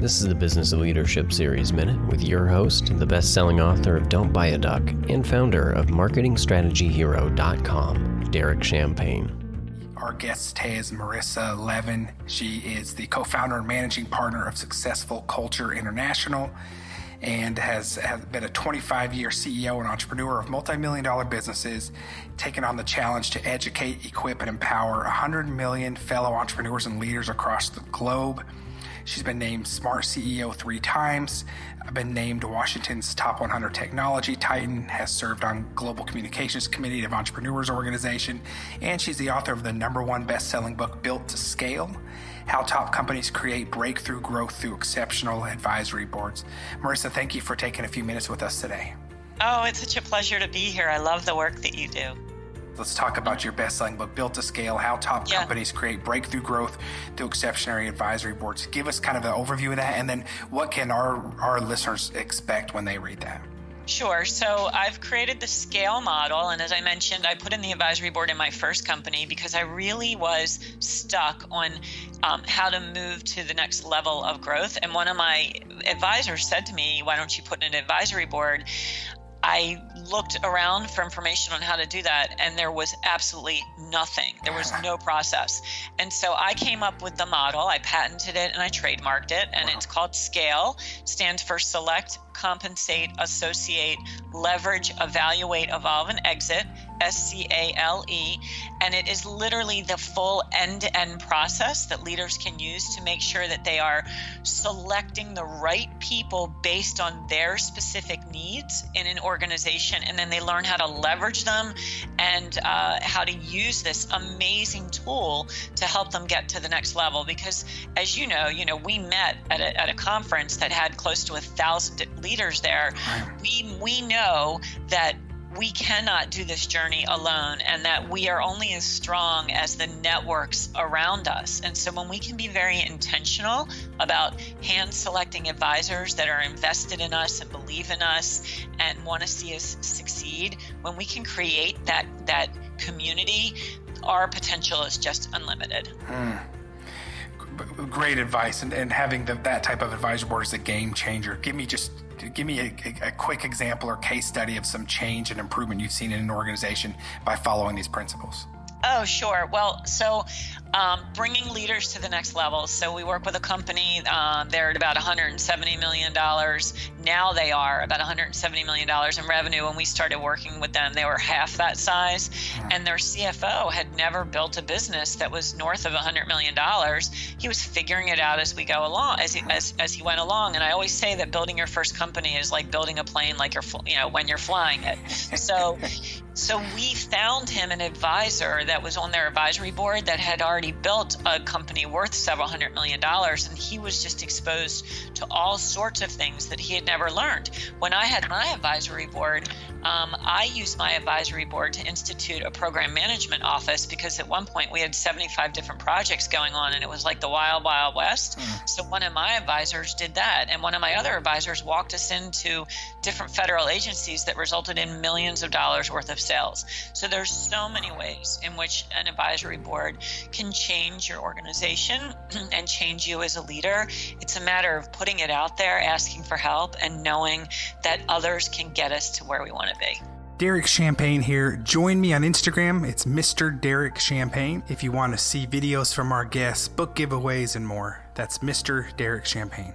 This is the Business of Leadership Series Minute with your host, the best-selling author of Don't Buy a Duck and founder of MarketingStrategyHero.com, Derek Champagne. Our guest today is Marisa Levin. She is the co-founder and managing partner of Successful Culture International and has been a 25-year CEO and entrepreneur of multi-million-dollar businesses, taking on the challenge to educate, equip, and empower 100 million fellow entrepreneurs and leaders across the globe. She's been named Smart CEO 3 times, been named Washington's Top 100 Technology Titan, has served on Global Communications Committee of Entrepreneurs Organization, and she's the author of the #1 best-selling book, Built to Scale: How Top Companies Create Breakthrough Growth Through Exceptional Advisory Boards. Marisa, thank you for taking a few minutes with us today. Oh, it's such a pleasure to be here. I love the work that you do. Let's talk about your best-selling book, Built to Scale: How Top Companies Create Breakthrough Growth Through Exceptional Advisory Boards. Give us kind of an overview of that, and then what can our listeners expect when they read that? Sure. So I've created the scale model. And as I mentioned, I put in the advisory board in my first company because I really was stuck on how to move to the next level of growth. And one of my advisors said to me, why don't you put in an advisory board? I looked around for information on how to do that, and there was absolutely nothing. There was no process. And so I came up with the model. I patented it and I trademarked it, and it's called SCALE. It stands for Select, Compensate, Associate, Leverage, Evaluate, Evolve, and Exit, SCALE. And it is literally the full end-to-end process that leaders can use to make sure that they are selecting the right people based on their specific needs in an organization, and then they learn how to leverage them and how to use this amazing tool to help them get to the next level. Because as you know, we met at a conference that had close to 1,000 leaders there. We know that we cannot do this journey alone, and that we are only as strong as the networks around us. And so when we can be very intentional about hand selecting advisors that are invested in us and believe in us and want to see us succeed, when we can create that community, our potential is just unlimited. Great advice, and having that type of advisory board is a game changer. Give me a quick example or case study of some change and improvement you've seen in an organization by following these principles. Oh, sure. Well, so bringing leaders to the next level. So we work with a company, they're at about $170 million. Now they are about $170 million in revenue. When we started working with them, they were half that size. And their CFO had never built a business that was north of $100 million. He was figuring it out as we go along, as he went along. And I always say that building your first company is like building a plane, like when you're flying it. So we found him an advisor that was on their advisory board that had already built a company worth several $100 million, and he was just exposed to all sorts of things that he had never learned. When I had my advisory board, I used my advisory board to institute a program management office, because at one point we had 75 different projects going on, and it was like the wild, wild west. So one of my advisors did that, and one of my other advisors walked us into different federal agencies that resulted in millions of dollars worth of sales. So there's so many ways in which an advisory board can change your organization and change you as a leader. It's a matter of putting it out there, asking for help, and knowing that others can get us to where we want to be. Derek Champagne here. Join me on Instagram. It's Mr. Derek Champagne. If you want to see videos from our guests, book giveaways, and more. That's Mr. Derek Champagne.